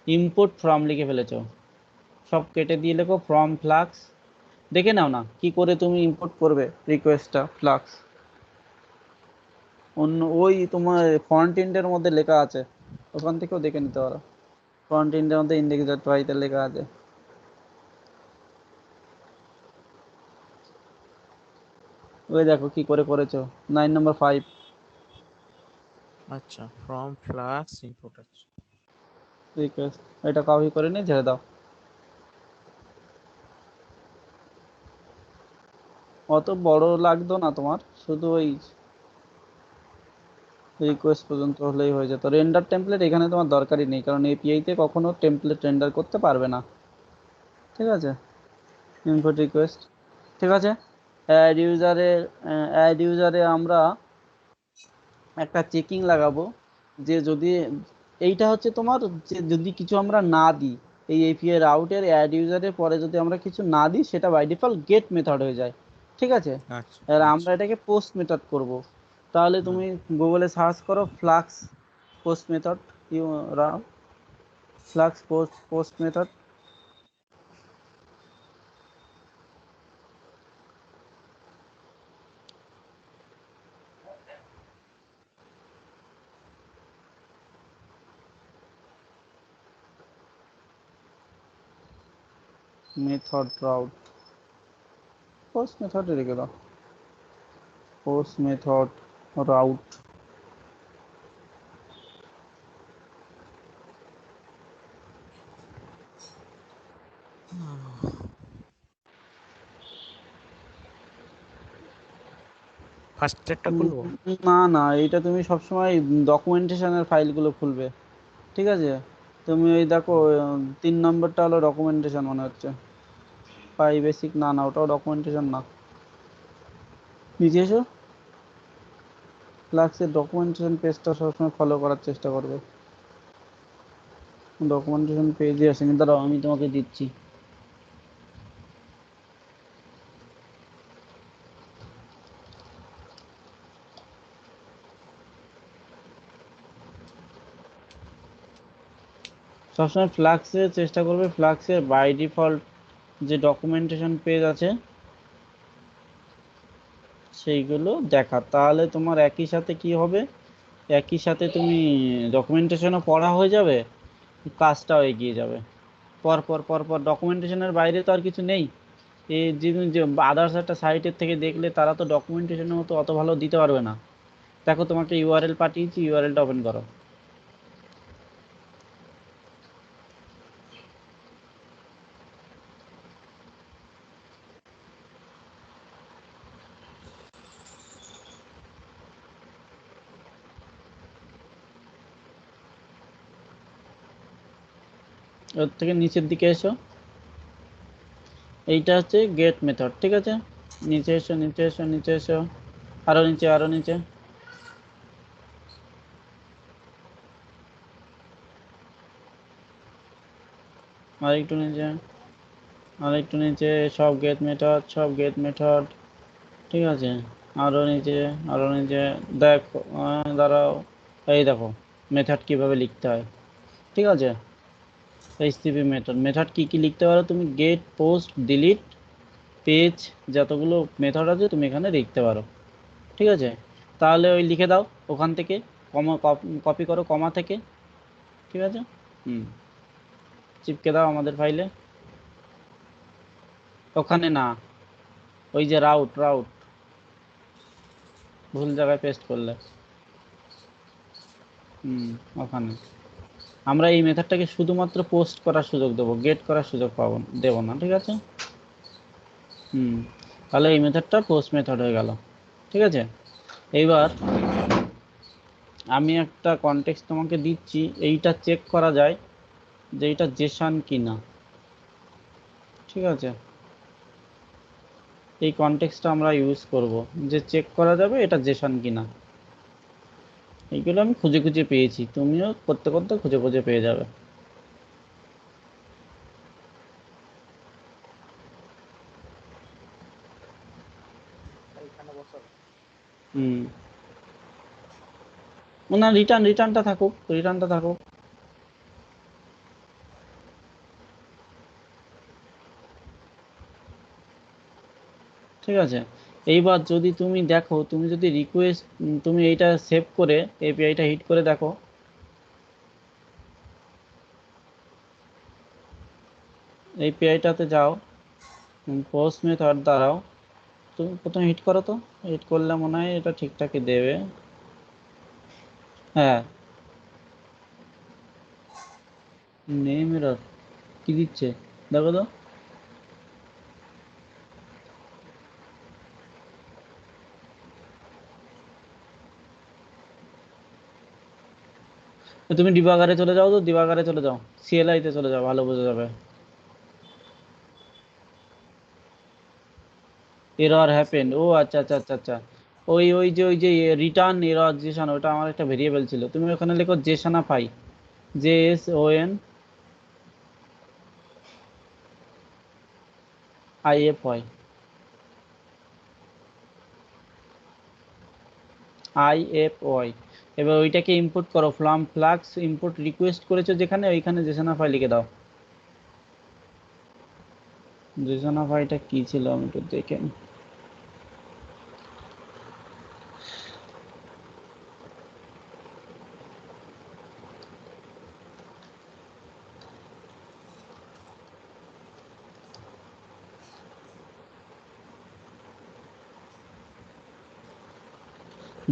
import from লিখে ফেলেছো, সব কেটে দিয়ে লেখো ফ্রম ফ্লাক্স। দেখে নাও না কি করে তুমি ইম্পোর্ট করবে রিকোয়েস্টটা ফ্লাক্স, অন্য ওই তোমার ফ্রন্ট এন্ডের মধ্যে লেখা আছে, ওখান থেকেও দেখে নিতে পারো, ফ্রন্ট এন্ডের মধ্যে ইন্ডেক্স ডট পাইতে লেখা আছে। ওই দেখো কি করে করেছো, 9 নম্বর 5 আচ্ছা ফ্রম ফ্লাক্স ইনপুট আচ্ছা। রিকোয়েস্ট, এটা কপি করে নিয়ে ছেড়ে দাও। অত বড় লাগতো না তোমার, শুধু ওই রিকোয়েস্ট পর্যন্ত হলেই হয়ে যেত। রেন্ডার টেমপ্লেট এখানে তোমার দরকারই নেই, কারণ এপিআই তে কখনো টেমপ্লেট রেন্ডার করতে পারবে না। ঠিক আছে, ইনপুট রিকোয়েস্ট। ঠিক আছে, অ্যাড ইউজারে আমরা একটা চেকিং লাগাবো, যে যদি এইটা হচ্ছে তোমার, যে যদি কিছু আমরা না দিই, এই এপিআই রাউটের অ্যাড ইউজারের পরে যদি আমরা কিছু না দিই, সেটা বাই ডিফল্ট গেট মেথড হয়ে যায়। ঠিক আছে, আচ্ছা আর আমরা আচ্ছা। এটাকে পোস্ট মেথড করব। তাহলে হুম। তুমি গুগলে সার্চ করো Flask post method, you Flask post method. Method route, post method রেখে দাও, পোস্ট মেথড রাউট। ফার্স্ট চ্যাটটা খুলবো। না না, এইটা তুমি সবসময় ডকুমেন্টেশনের ফাইলগুলো খুলবে। ঠিক আছে, তুমি ওই দেখো 3 নম্বরটা হলো ডকুমেন্টেশন মনে হচ্ছে, পাই বেসিক, না না ওটাও ডকুমেন্টেশন না। নিচে এসো, ফ্লাক্সের ডকুমেন্টেশন পেজটা সবসময় ফলো করার চেষ্টা করবে। ডকুমেন্টেশন পেজে আসেনি, দাঁড়াও আমি তোমাকে দিচ্ছি। সবসময় ফ্লাক্সে চেষ্টা করবে, ফ্লাক্সের বাই ডিফল্ট যে ডকুমেন্টেশন পেজ আছে সেইগুলো দেখা, তাহলে তোমার একই সাথে কি হবে, একই সাথে তুমি ডকুমেন্টেশনও পড়া হয়ে যাবে, কাজটাও এগিয়ে যাবে। পর পর পর পর ডকুমেন্টেশনের বাইরে তো আর কিছু নেই। এই যে আদার্স একটা সাইটের থেকে দেখলে তারা তো ডকুমেন্টেশনের মতো অত ভালো দিতে পারবে না। দেখো তোমাকে ইউআরএল পাঠিয়েছি, ইউআরএলটা ওপেন করো। ওর থেকে নিচের দিকে এসো, এইটা হচ্ছে গেট মেথড। ঠিক আছে, নিচে এসো নিচে এসো নিচে এসো, আরো নিচে আরো নিচে, আর একটু নিচে, আর একটু নিচে, সব গেট মেথড, সব গেট মেথড। ঠিক আছে, আরো নিচে আরো নিচে, দেখো দাঁড়াও, এই দেখো মেথড কিভাবে লিখতে হয়। ঠিক আছে, এইচটিপি মেথড, মেথড কি কি লিখতে পারো তুমি, গেট, পোস্ট, ডিলিট, পেজ, যতগুলো মেথড আছে তুমি এখানে লিখতে পারো। ঠিক আছে, তাহলে ওই লিখে দাও ওখান থেকে, কমা কপি করো কমা থেকে। ঠিক আছে, হুম, চিপকে দাও আমাদের ফাইলে। ওখানে না, ওই যে রাউট রাউট, ভুল জায়গায় পেস্ট করলে। হুম, ওখানে আমরা এই মেথডটাকে শুধুমাত্র পোস্ট করার সুযোগ দেবো, গেট করার সুযোগ পাবো দেবো না। ঠিক আছে, হুম, তাহলে এই মেথডটা পোস্ট মেথড হয়ে গেল। ঠিক আছে, এইবার আমি একটা কনটেক্সট তোমাকে দিচ্ছি, এইটা চেক করা যায় যে এটা জেসন কিনা। ঠিক আছে, এই কনটেক্সটটা আমরা ইউজ করব, যে চেক করা যাবে এটা জেসন কিনা। এইগুলো আমি খুঁজে খুঁজে পেয়েছি, তুমিও করতে করতে খুঁজে খুঁজে পেয়ে যাবে। এখানে বসাবো। হুম, না রিটার্নটা থাকুক, রিটার্নটা থাকুক। ঠিক আছে, এইবার যদি তুমি দেখো, তুমি যদি রিকোয়েস্ট, তুমি এইটা সেভ করে এপিআইটা হিট করে দেখো, এপিআইটাতে যাও, পোস্ট মেথড দাঁড়াও, তুমি প্রথমে হিট করো তো, হিট করলে মনে হয় এটা ঠিকঠাকই দেবে। হ্যাঁ, নেম এরর কি দিচ্ছে দেখো তো। তুমি ডিবাগারে চলে যাও, তো ডিবাগারে চলে যাও, সিএলআই তে চলে যাও, ভালো বোঝা যাবে। এরর হ্যাপেন, ও আচ্ছা আচ্ছা আচ্ছা আচ্ছা। ওই যে রিটার্ন এরর জেসন, ওটা আমার একটা ভেরিয়েবল ছিল, তুমি ওখানে লেখো জেসানাফাই, JSONIFY, IFY। এবার ওইটাকে ইম্পোর্ট করো, ফ্লাক্স ইম্পোর্ট রিকোয়েস্ট করেছো যেখানে, ওইখানে জেসানাফাই লিখে দাও। জেসানাফাইটা কি ছিল আমি একটু দেখে নিই।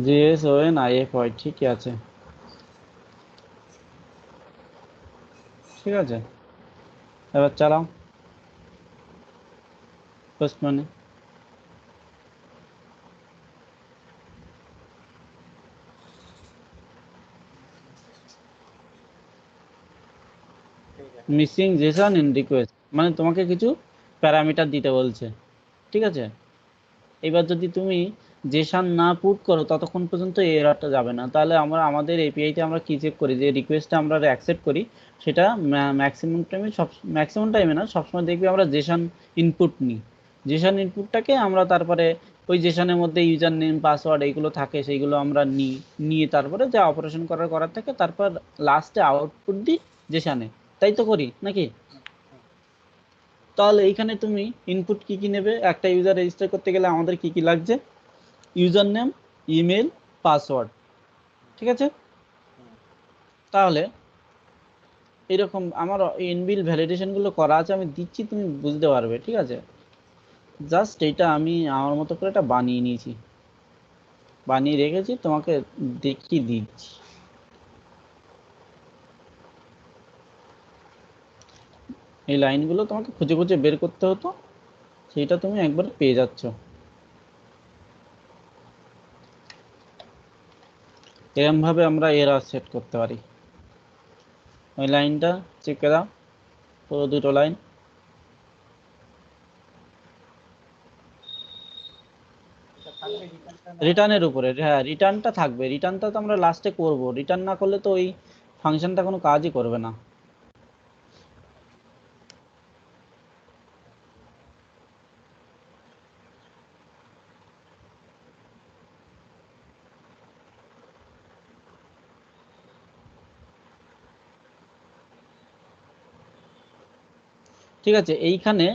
JSONIFY, ঠিকই আছে, ঠিক আছে। এবার চালাও ফার্স্ট মানে। মিসিং জেসন ইন রিকোয়েস্ট, মানে তোমাকে কিছু প্যারামিটার দিতে বলছে, ঠিক আছে। এবার যদি তুমি জেসান না পুট করো ততক্ষণ পর্যন্ত এই এররটা যাবে না। তাহলে আমরা আমাদের এপিআইতে আমরা কি চেক করি, যে রিকোয়েস্টটা আমরা অ্যাকসেপ্ট করি সেটা ম্যাক্সিমাম টাইমে না, সবসময় দেখবি আমরা জেসান ইনপুট নিই। জেসান ইনপুটটাকে আমরা তারপরে ওই জেসানের মধ্যে ইউজার নেম পাসওয়ার্ড এইগুলো থাকে সেইগুলো আমরা নিয়ে তারপরে যা অপারেশন করার থাকে, তারপর লাস্টে আউটপুট দিই জেসানে। তাই তো করি নাকি? তাহলে এইখানে তুমি ইনপুট কি কি নেবে, একটা ইউজার রেজিস্টার করতে গেলে আমাদের কি কি লাগছে, ইউজার নেম, ইমেল, পাসওয়ার্ড, ঠিক আছে। তাহলে এরকম আমার ইনবিল ভ্যালিডেশনগুলো করা আছে, আমি দিচ্ছি, তুমি বুঝতে পারবে, ঠিক আছে। জাস্ট এটা আমি আমার মতো করে এটা বানিয়ে নিয়েছি, বানিয়ে রেখেছি, তোমাকে দেখিয়ে দিচ্ছি। এই লাইনগুলো তোমাকে খুঁজে খুঁজে বের করতে হতো, সেইটা তুমি একবার পেয়ে যাচ্ছ। এরমভাবে আমরা এরর সেট করতে পারি। ওই লাইনটা চেক করে দাও, পুরো দুটো লাইন। রিটার্নের উপরে, হ্যাঁ রিটার্নটা থাকবে, রিটার্নটা তো আমরা লাস্টে করব, রিটার্ন না করলে তো ওই ফাংশনটা কোনো কাজই করবে না। ঠিক আছে, এইখানে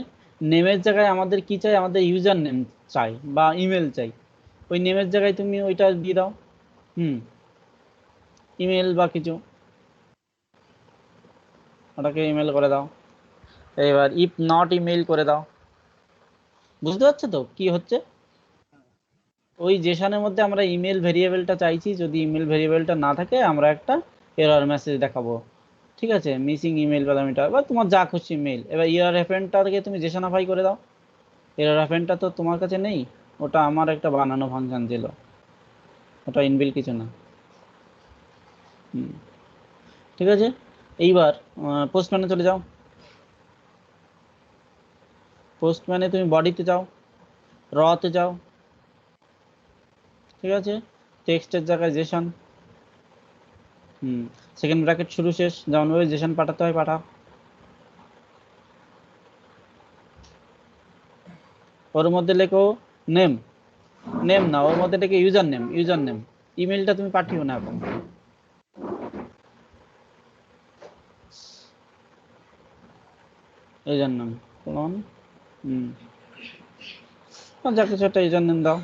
নেমের জায়গায় আমাদের কি চাই, আমাদের ইউজার নেম চাই বা ইমেল চাই। ওই নেমের জায়গায় তুমি ওইটা দিয়ে দাও, ইমেল বা কিছু, ওটাকে ইমেল করে দাও। এবার ইফ নট ইমেল করে দাও। বুঝতে পারছো তো কি হচ্ছে? ওই জেসনের মধ্যে আমরা ইমেল ভেরিয়েবলটা চাইছি, যদি ইমেল ভেরিয়েবলটা না থাকে আমরা একটা এরর মেসেজ দেখাবো, ঠিক আছে, মিসিং ইমেল প্যারামিটার বা তোমার যা খুশি মেল। এবার ইয়ার রেফারেন্সটাকে তুমি জেসনাফাই করে দাও। এরর রেফারেন্সটা তো তোমার কাছে নেই, ওটা আমার একটা বানানো ফাংশন ছিল, ওটা ইনবিল কিছু না। হুম, ঠিক আছে। এইবার পোস্টম্যানে চলে যাও, পোস্টম্যানে তুমি বডিতে যাও, রতে যাও, ঠিক আছে, টেক্সটের জায়গায় জেসন, সেকেন্ড ব্র্যাকেট শুরু শেষ যেমনভাবে জেসন পাঠাতে হয় পাঠাও। ওর মধ্যে লেখো নেম, নেম না, ওর মধ্যে লেখো ইউজার নেম, ইউজার নেম। ইমেলটা তুমি পাঠিও না এখন, ইউজার নেম কোন, যা কিছু একটা ইউজার নেম দাও,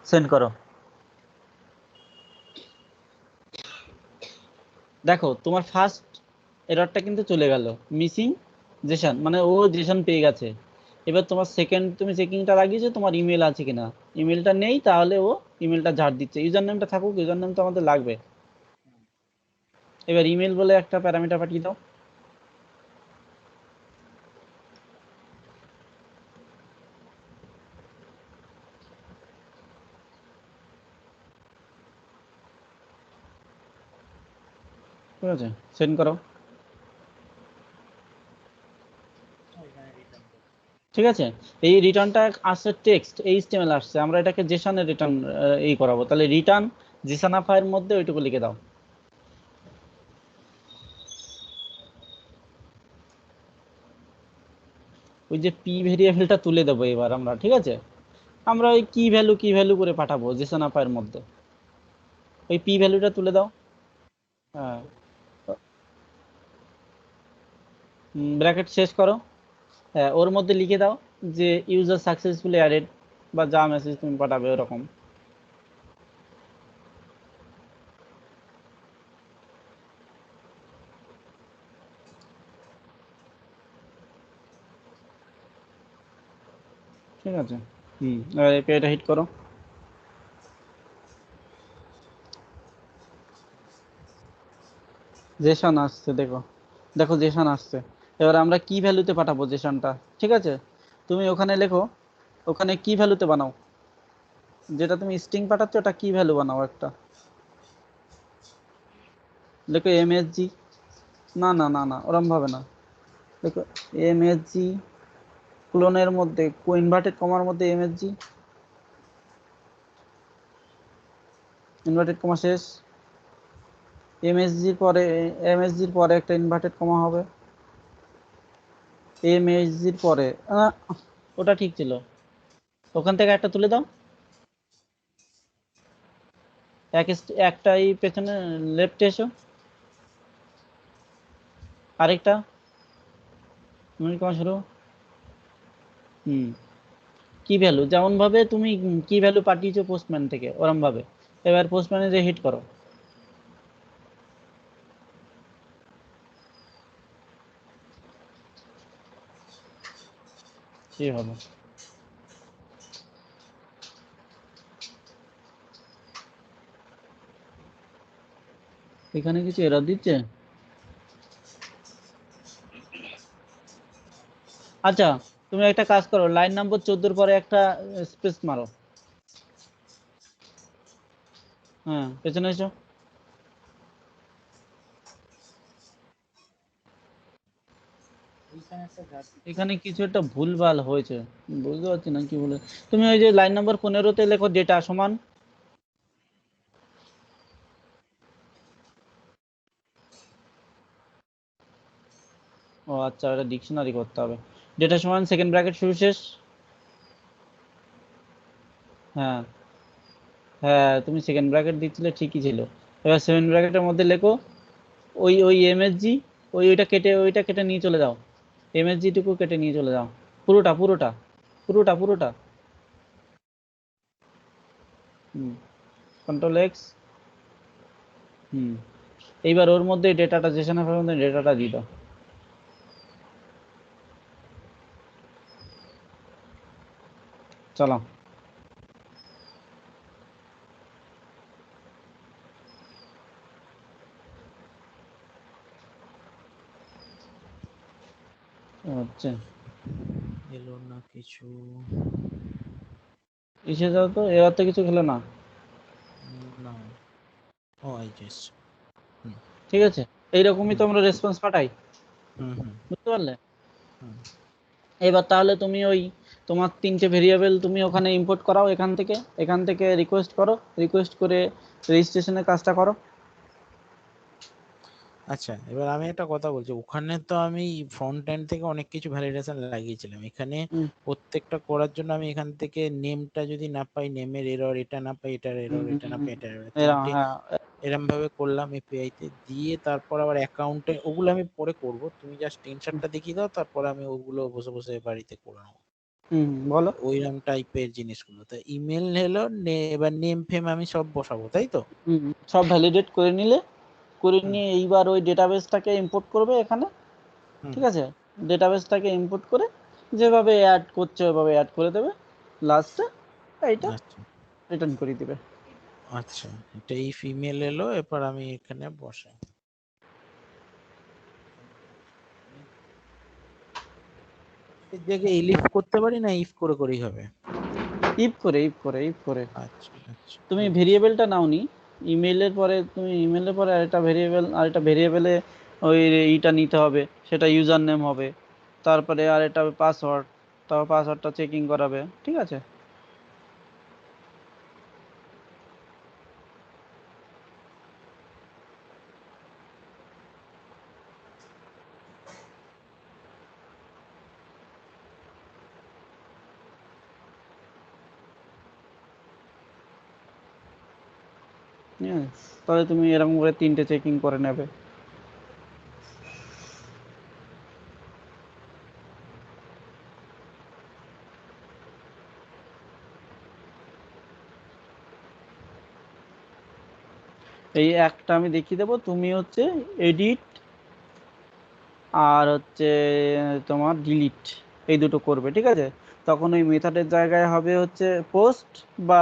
সেন্ড করো। দেখো তোমার ফার্স্ট এররটা কিন্তু চলে গেল, মিসিং জেসন, মানে ও জেসন পেয়ে গেছে। এবার তোমার সেকেন্ড তুমি চেকিংটা লাগিয়েছো তোমার ইমেল আছে কিনা, ইমেলটা নেই, তাহলে ও ইমেলটা ঝাড় দিচ্ছে। ইউজার নেমটা থাকুক, ইউজার নেম তো আমাদের লাগবে। এবার ইমেল বলে একটা প্যারামিটার পাঠিয়ে দাও। ঠিক আছে, সেন্ড করো। এখানে রিটার্ন করব। ঠিক আছে, এই রিটার্নটা আসছে টেক্সট এইচটিএমএল আসছে, আমরা এটাকে জেসনে রিটার্ন এই করাবো, তাহলে রিটার্ন জেসনাফাইয়ের মধ্যে ওইটুকু লিখে দাও। ওই যে পি ভেরিয়েবলটা তুলে দেবো এবার আমরা, ঠিক আছে, আমরা ওই কি ভ্যালু করে পাঠাবো জেসনাফাইয়ের মধ্যে, ওই পি ভ্যালুটা তুলে দাও। হ্যাঁ, ব্র্যাকেট শেষ করো। হ্যাঁ, ওর মধ্যে লিখে দাও যে ইউজার সাকসেসফুলি অ্যাডেড, বা যা মেসেজ তুমি পাঠাবে ওরকম। ঠিক আছে, এবার এপিআইটা হিট করো। জেসন আসছে, দেখো দেখো জেসন আসছে। এবার আমরা কি ভ্যালুতে পাঠাবো জেসনটা, ঠিক আছে, তুমি ওখানে লেখো, ওখানে কি ভ্যালুতে বানাও, যেটা তুমি স্ট্রিং পাঠাচ্ছ ওটা কি ভ্যালু বানাও একটা, লেখো এমএসজি, না না না না ওরম ভাবে না, দেখো এমএসজি ক্লোনের মধ্যে ইনভার্টেড কমার মধ্যে এমএসজি, ইনভার্টেড কমা শেষ, এমএসজির পরে একটা ইনভার্টেড কমা হবে, এমএসজির পরে ওটা ঠিক ছিল, ওখান থেকে একটা তুলে দাও, একটাই পেছনে লেফটে এসো, আরেকটা কমা শুরু, কি ভ্যালু যেমন ভাবে তুমি কি ভ্যালু পাঠিয়েছো পোস্টম্যান থেকে ওরম ভাবে, এবার পোস্টম্যানে যে হিট করো, কি হবে, এখানে কিছু এরর দিচ্ছে। আচ্ছা, তুমি একটা কাজ করো, লাইন নম্বর 14 পরে একটা স্পেস মারো। হ্যাঁ, পেছনে এসো। এখানে কিছু একটা ভুলভাল হয়েছে, বুঝতে পারছি না কি বলে। তুমি ওই যে লাইন নম্বর 15-তে লেখো ডেটা সমান, ও আচ্ছা, এটা ডিকশনারি করতে হবে, ডেটা সমান সেকেন্ড ব্র্যাকেট শুরু শেষ। হ্যাঁ হ্যাঁ, তুমি সেকেন্ড ব্র্যাকেট দিচ্ছিলে ঠিকই ছিল, এবার সেকেন্ড ব্র্যাকেটের মধ্যে লেখো ওই ওই এমএসজি, ওইটা কেটে নিয়ে চলে যাও, এমএসজি টুকু কেটে নিয়ে চলে যাও, পুরোটা পুরোটা পুরোটা পুরোটা, কন্ট্রোল এক্স। এইবার ওর মধ্যে ডেটাটা, যেখানে মধ্যে ডেটাটা দিয়ে দাও। চলো, হচ্ছে এলো না কিছু, এসে যাও তো, এবার তো কিছু খেলো না। না, ও এই যে এসছে। ঠিক আছে, এইরকমই তো আমরা রেসপন্স পাঠাই, হুম হুম বুঝতে পারলে। হুম। এবার তাহলে তুমি ওই তোমার 3টে ভেরিয়েবল তুমি ওখানে ইম্পোর্ট করাও, এখান থেকে রিকোয়েস্ট করো, রিকোয়েস্ট করে রেজিস্ট্রেশনের কাজটা করো। আচ্ছা, এবার আমি একটা কথা বলছি, ওখানে তো আমি ফ্রন্ট এন্ড থেকে অনেক কিছু ভ্যালিডেশন লাগিয়েছিলাম, এখানে প্রত্যেকটা করার জন্য আমি এখান থেকে নেমটা যদি না পাই, নেমের এরর, এটা না পাই এটার এরর, এটা না পাই এটার এরর, তিনটে হ্যাঁ, এরম ভাবে করলাম এপিআই তে দিয়ে, তারপর আবার অ্যাকাউন্টে ওগুলো আমি পরে করব, তুমি জাস্ট স্ক্রিনশটটা দেখিয়ে দাও, তারপর আমি ওগুলো বসে বসে বাড়িতে করে নেবো। বলো। ওইরকম টাইপের জিনিসগুলো, তো ইমেল হলো এবার নেম ফেম আমি সব বসাবো, তাই তো? সব ভ্যালিডেট করে নিলে, করে হুম নিয়ে এইবার ওই ডেটাবেসটাকে ইম্পোর্ট করবে এখানে, হুম। ঠিক আছে, ডেটাবেসটাকে ইম্পোর্ট করে যেভাবে অ্যাড করছে ওইভাবে অ্যাড করে দেবে, লাস্টে এইটা আচ্ছা রিটার্ন করে দিবে। আচ্ছা, এটা এই ফিমেল এলো, এবার আমি এখানে বসাই, এর জায়গায় এলিফ করতে পারি না ইফ করে করেই হবে? ইফ করে আচ্ছা আচ্ছা, তুমি ঠিক আছে। ভেরিয়েবলটা নাওনি, ইমেলের পরে তুমি ইমেলের পরে আরেকটা ভেরিয়েবলে ওই ইটা নিতে হবে, সেটা ইউজার নেম হবে, তারপরে আরেকটা পাসওয়ার্ড, তারপর পাসওয়ার্ডটা চেকিং করাবে, ঠিক আছে? ঠিক আছে, তাহলে তুমি এরকম করে 3টে চেকিং করে নেবে। এই একটা আমি দেখিয়ে দেবো, তুমি হচ্ছে এডিট আর হচ্ছে তোমার ডিলিট এই দুটো করবে, ঠিক আছে? তখন ওই মেথডের জায়গায় হবে হচ্ছে পোস্ট বা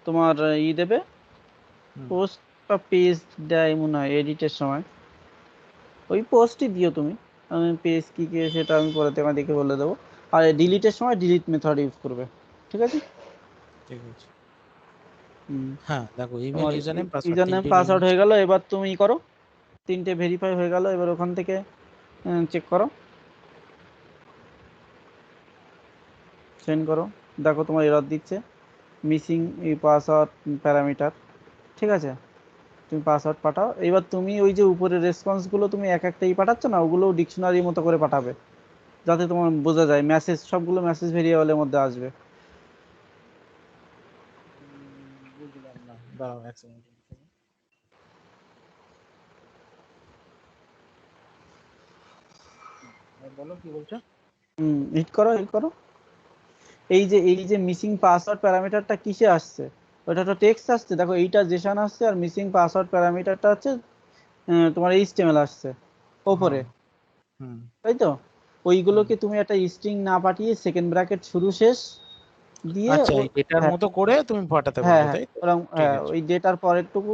তোমার দেবে, পোস্ট বা পেজ দেয় মনে হয় এডিটের সময়, ওই পোস্টই দিও তুমি। আমি পেজ কি কি সেটা আমি পরে তোমায় দেখে বলে দেবো। আর ডিলিটের সময় ডিলিট মেথড ইউজ করবে, ঠিক আছে? ঠিক আছে। হুম, হ্যাঁ দেখো, ইমেল, তোমার user name, password, user name 3টে নিয়ে পাসওয়ার্ড নিয়েছি। হয়ে গেল, এবার তুমি করো 3টে ভেরিফাই হয়ে গেল, এবার ওখান থেকে চেক করো, সেন্ড করো। দেখো তোমার এরর দিচ্ছে মিসিং এই পাসওয়ার্ড প্যারামিটার, ঠিক আছে? তুমি পাসওয়ার্ড পাঠাও। এবার তুমি ওই যে উপরের রেসপন্সগুলো তুমি এক একটাই পাঠাচ্ছ না, ওগুলো ডিকশনারির মতো করে পাঠাবে, যাতে তোমার বোঝা যায় মেসেজ, সবগুলো মেসেজ ভেরিয়েবলের মধ্যে আসবে। বুঝলাম না, দাঁড়াও এক সেকেন্ড। বলো কি বলছো? হিট করো, হিট করো। এই যে মিসিং পাসওয়ার্ড প্যারামিটারটা কিসে আসছে? ওটা তো টেক্সট আসছে, দেখো এইটা জেসন আসছে, আর মিসিং পাসওয়ার্ড প্যারামিটারটা হচ্ছে তোমার এইচটিএমএল আসছে ওপরে, হ্যাঁ। হুম। তাই তো? হুম। ওইগুলোকে তুমি একটা স্ট্রিং না পাঠিয়ে সেকেন্ড ব্র্যাকেট শুরু শেষ দিয়ে আচ্ছা, এই ডেটার হ্যাঁ মতো করে তুমি পাঠাতে হ্যাঁ বলছো, হ্যাঁ তাই তো? ওরকম, ঠিক হ্যাঁ আছে। ওই ডেটার পরেরটুকু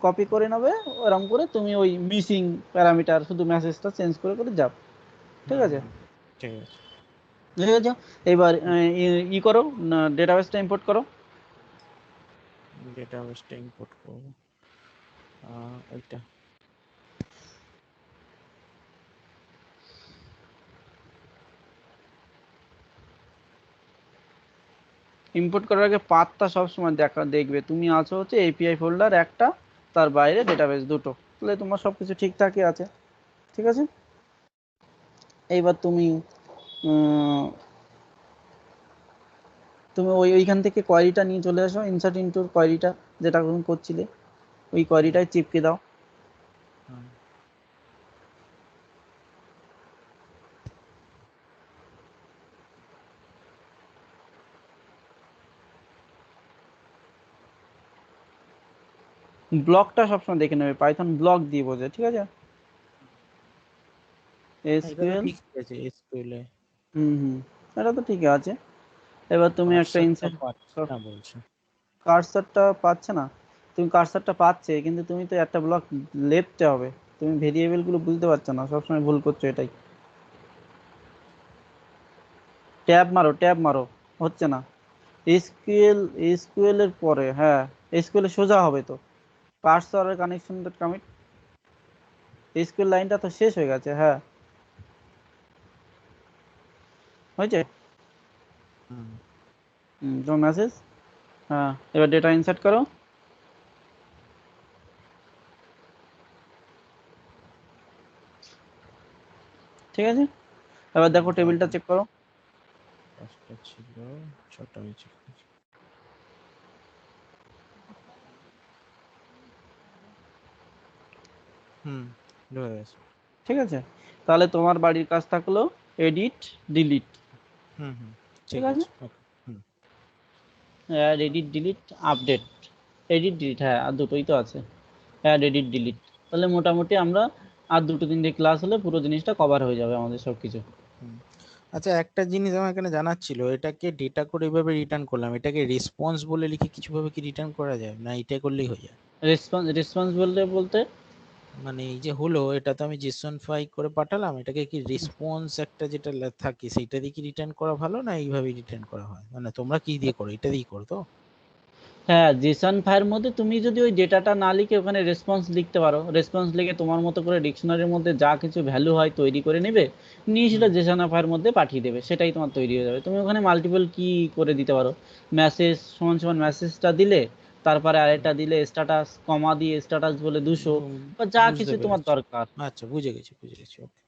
কপি করে নেবে, ওরকম করে তুমি ওই মিসিং প্যারামিটার শুধু মেসেজটা চেঞ্জ করে করে যাও, ঠিক হুম আছে? হুম, ঠিক আছে। ঠিক আছে, এবার করো, ডেটাবেসটা ইম্পোর্ট করো। ডেটাবেসটা ইম্পোর্ট করবো, এইটা। ইম্পোর্ট করার আগে পাথটা সবসময় দেখবে তুমি আছো হচ্ছে এপিআই ফোল্ডার একটা, তার বাইরে ডেটাবেস দুটো, তাহলে তোমার সব কিছু ঠিকঠাকই আছে, ঠিক আছে? এইবার তুমি উম, তুমি ওইখান থেকে কোয়ারিটা নিয়ে চলে আসো, ইনসার্ট ইনটুর কোয়ারিটা যেটা তুমি করছিলে, ওই কোয়ারিটায় চিপকে দাও। হুম। ব্লকটা সবসময় দেখে নেবে, পাইথন ব্লক দিয়ে বোঝে, ঠিক আছে? হ্যাঁ, এটা তো এসকিউএল, ঠিক আছে, এসকিউএল এ। হুম, এটা তো ঠিক আছে। এবার তুমি একটা কার্সরটা ইনসার্ট, পাচ্ছি না বলছো? কার্সারটা পাচ্ছে না, তুমি কার্সারটা পাচ্ছে কিন্তু তুমি তো একটা ব্লক লেফটে হবে, তুমি ভেরিয়েবলগুলো বুঝতে পারছো না, সবসময় ভুল করছো এটাই। ট্যাব মারো, ট্যাব মারো, হচ্ছে না। এসকিউএল এর পরে, হ্যাঁ এসকিউএল এর সোজা হবে তো, কার্সরের কানেকশন ডট কমিট, এসকিউএল লাইনটা তো শেষ হয়ে গেছে, হ্যাঁ হয়েছে। হুম। তোমার মেসেজ, হ্যাঁ এবার ডেটা ইনসার্ট করো, ঠিক আছে? এবার দেখো টেবিলটা দাঁড়াও, চেক করো। 5টা ছিল, 6টা হয়েছে। হুম, ঢুকে গেছে। ঠিক আছে, তাহলে তোমার বাড়ির কাজ থাকলো এডিট ডিলিট, হুম হুম, ঠিক ঠিক আছে? আছে, okay. Hmm. Add edit delete update, edit delete, হ্যাঁ আর দুটোই তো আছে, অ্যাড এডিট ডিলিট। তাহলে মোটামুটি আমরা আর 2-3টে ক্লাস হলে পুরো জিনিসটা কভার হয়ে যাবে আমাদের সব কিছু। হুম। আচ্ছা, একটা জিনিস আমার এখানে জানার ছিল, এটাকে ডেটা করে এভাবে রিটার্ন করলাম, এটাকে রেসপন্স বলে লিখে কিছুভাবে কি রিটার্ন করা যায়, না এটা করলেই হয়ে যায়? রেসপন্স বলতে বলতে মানে এই যে হলো, এটা তো আমি জেসন ফাই করে পাঠালাম, এটাকে কি রেসপন্স একটা যেটা থাকে সেইটা দিয়ে কি রিটার্ন করা ভালো, না এইভাবে রিটার্ন করা হয়? মানে তোমরা কি দিয়ে করো, এটা দিয়ে করো তো? হ্যাঁ, জেসন ফাইলের মধ্যে তুমি যদি ওই ডেটাটা না লিখে ওখানে রেসপন্স লিখতে পারো, রেসপন্স লিখে তোমার মতো করে ডিকশনারির মধ্যে যা কিছু ভ্যালু হয় তৈরি করে নেবে, নিয়ে সেটা জেসন ফাইলের মধ্যে পাঠিয়ে দেবে, সেটাই তোমার তৈরি হয়ে যাবে। তুমি ওখানে মাল্টিপল কি করে দিতে পারো, মেসেজ সমান সমান মেসেজটা দিলে, তারপরে আরেকটা দিলে স্ট্যাটাস, কমা দিয়ে স্ট্যাটাস বলে 200, বা যা বুঝতে কিছু তোমার পেরেছি। দরকার। আচ্ছা, বুঝে গেছি, বুঝে গেছি। ওকে।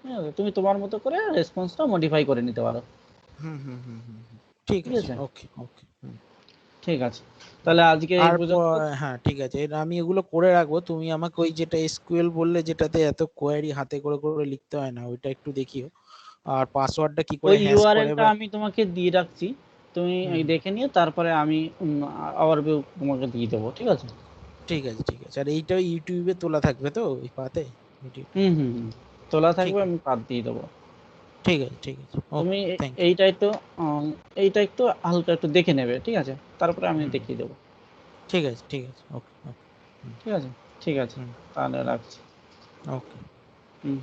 ঠিক আছে, তুমি তোমার মতো করে রেসপন্সটা মডিফাই করে নিতে পারো। হুম হুম হুম হুম হুম। ঠিক ঠিক আছে। আছে, ওকে ওকে। হুম। ঠিক আছে, তাহলে আজকে এই আর পর্যন্ত। হ্যাঁ, ঠিক আছে, আমি এগুলো করে রাখবো। তুমি আমাকে ওই যেটা এসকিউএল বললে, যেটাতে এত কোয়েরি হাতে করে করে লিখতে হয় না, ওইটা একটু দেখিও। আর পাসওয়ার্ডটা কি করে ওই হ্যাশ করে ইউআরএলটা বা। আমি তোমাকে দিয়ে রাখছি, তুমি হুম এই হুম। দেখে নিয়ে তারপরে আমি ওভারভিউ তোমাকে দিয়ে দেবো। ঠিক আছে। ঠিক আছে, ঠিক আছে। আর এইটাও ইউটিউবে তোলা থাকবে তো, ওই পাতে ভিডিওটা? হুম হুম হুম, তোলা ঠিক থাকবে, আছে, আমি কাট দিয়ে দেবো। ঠিক আছে, ঠিক আছে। তুমি ওকে, থ্যাংক ইউ। এইটা একটু এইটা একটু হালকা একটু দেখে নেবে, ঠিক আছে, তারপরে আমি হুম, দেখিয়ে দেবো। ঠিক আছে, ঠিক আছে। ওকে ওকে। হুম ঠিক আছে, ঠিক আছে, হুম তাহলে হুম। রাখছি। ওকে। হুম।